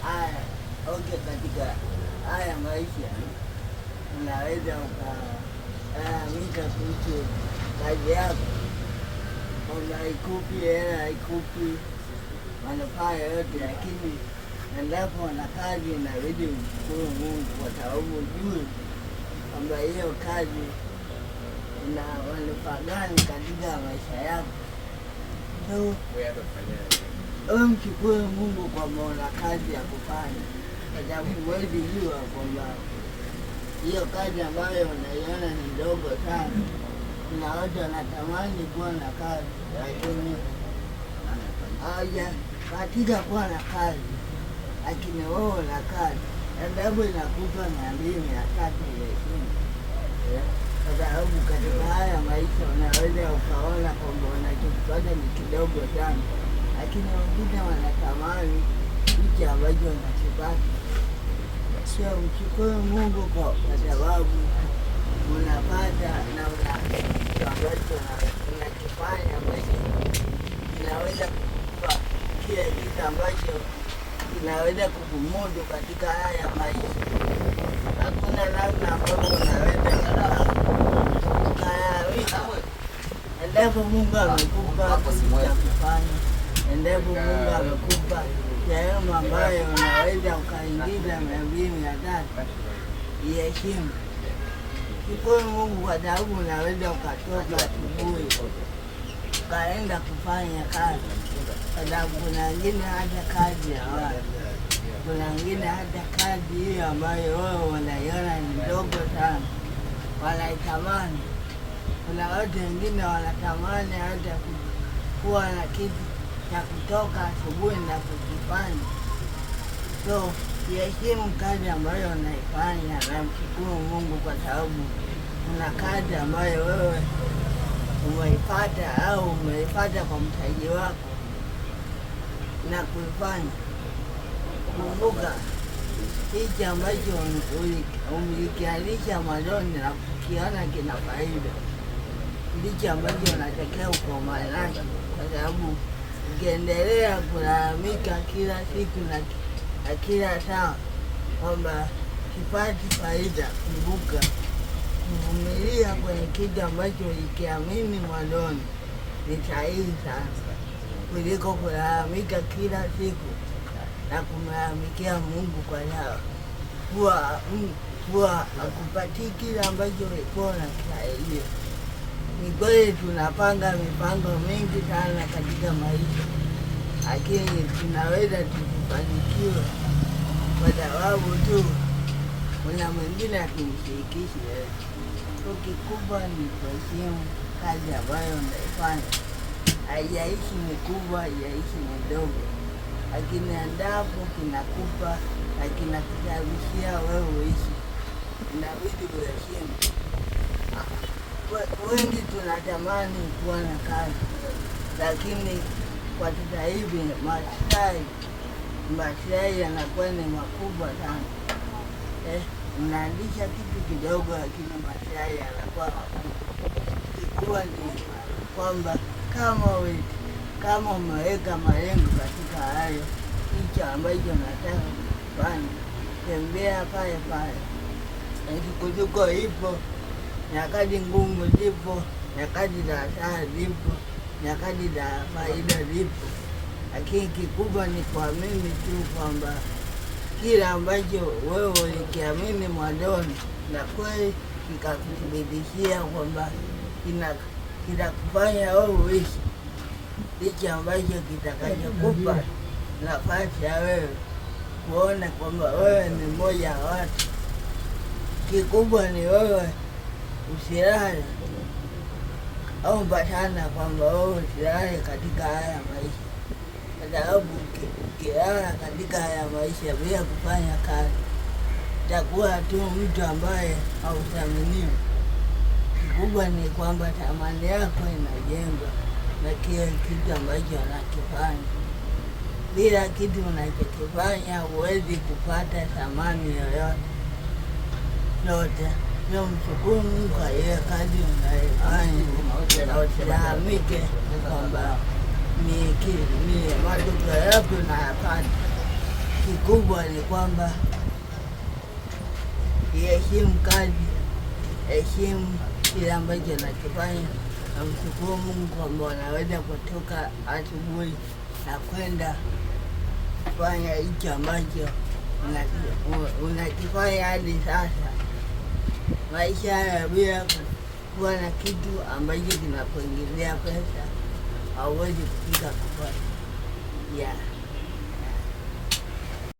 Haya, okay, katika haya maisha unaweza ukalalamika kuhusu kazi yako kwamba haikupi hela, haikupi manufaa yoyote, lakini endapo na kazi inabidi umshukuru Mungu kwa sababu ujue kwamba hiyo kazi ina manufaa gani katika maisha yako. Mshukuru Mungu kwamba una kazi ya kufanya, kwa sababu huwezi jua kwamba hiyo kazi ambayo unaiona ni ndogo sana. Kuna watu wanatamani kuwa na kazi lakini hawajabahatika kuwa na kazi, lakini wewe una kazi, endapo inakupa 200, 300 heshima, kwa sababu katika haya maisha unaweza ukaona kwamba unachokipata ni kidogo sana, lakini wengine wanatamani hicho ambacho unakipata. Sio, mshukuru Mungu kwa sababu unapata na kitu ambacho unakifanya ambacho kinaweza kukupa kile kitu ambacho kinaweza kukumudu katika haya maisha. Hakuna namna ambapo unaweza ukalalamika. Endapo Mungu amekupa kitu cha kufanya, endapo Mungu amekupa sehemu ambayo unaweza ukaingiza 200, 300, iheshimu. Shukuru Mungu kwa sababu unaweza ukatoka asubuhi ukaenda kufanya kazi, kwa sababu kuna wengine hata kazi hawana. Kuna wengine hata kazi hiyo ambayo wewe unaiona ni ndogo sana wanaitamani. Kuna watu wengine wanatamani hata kuwa na kitu cha kutoka asubuhi na kukifanya. So, iheshimu kazi ambayo unaifanya na mshukuru Mungu kwa sababu kuna kazi ambayo wewe umeipata au umeipata kwa mtaji wako na kuifanya. Kumbuka hichi ambacho ulikialisha mwanzoni na kukiona kina faida, ndicho ambacho unatakiwa ukomae nacho, kwa sababu ukiendelea kulalamika kila siku na kila saa kwamba kipati faida, kumbuka kuvumilia kwenye kitu ambacho ulikiamini mwanzoni ni sahihi sana kuliko kulalamika kila siku na kumlalamikia Mungu kwa kuwa akupatii kile ambacho ulikuwa unakitarajia. Ni kweli tunapanga mipango mingi sana katika maisha, lakini tunaweza tusifanikiwe kwa sababu tu kuna mwingine akimshirikishi wewe. Kikubwa ni kuheshimu kazi ambayo unaifanya. Haijaishi ni kubwa, haijaishi ni ndogo, lakini endapo kinakupa na kinakusababishia wewe uishi, inabidi kuheshimu. Wengi tunatamani kuwa na kazi, lakini kwa sasa hivi maslahi yanakuwa ni makubwa sana. Unaandisha kitu kidogo lakini maslahi yanakuwa makubwa. Kikubwa ni kwamba kama umeweka malengo katika hayo, hicho ambacho unataka kufanya, tembea pale pale. Misukosuko ipo, nyakati ngumu zipo, nyakati za hasara zipo, nyakati za faida zipo, lakini kikubwa ni kuamini tu kwamba kila ambacho wewe ulikiamini mwanzoni na kweli kikakuthibitishia kwamba kinakufanya wewe uishi, ndicho ambacho kitakachokupa nafasi ya wewe kuona kwamba wewe ni mmoja wa watu. Kikubwa ni wewe usilale au mpatana kwamba wewe usilale katika haya maisha, kwa sababu ukilala katika haya maisha bila kufanya kazi utakuwa tu mtu ambaye hauthaminiwi. Kikubwa ni kwamba thamani yako inajengwa na kile kitu ambacho unakifanya. Bila kitu unachokifanya huwezi kupata thamani yoyote. Sio, mshukuru Mungu kwa ile kazi unaifanya na usilalamike kwamba matokeo yake unayapata. Kikubwa ni kwamba iheshimu kazi, heshimu kile ambacho nakifanya, na mshukuru Mungu kwamba unaweza kutoka asubuhi na kwenda kufanya hicho ambacho unakifanya hadi sasa. Maisha ya bila kuwa na kitu ambacho kinakuingizia pesa hauwezi kufika kufanya.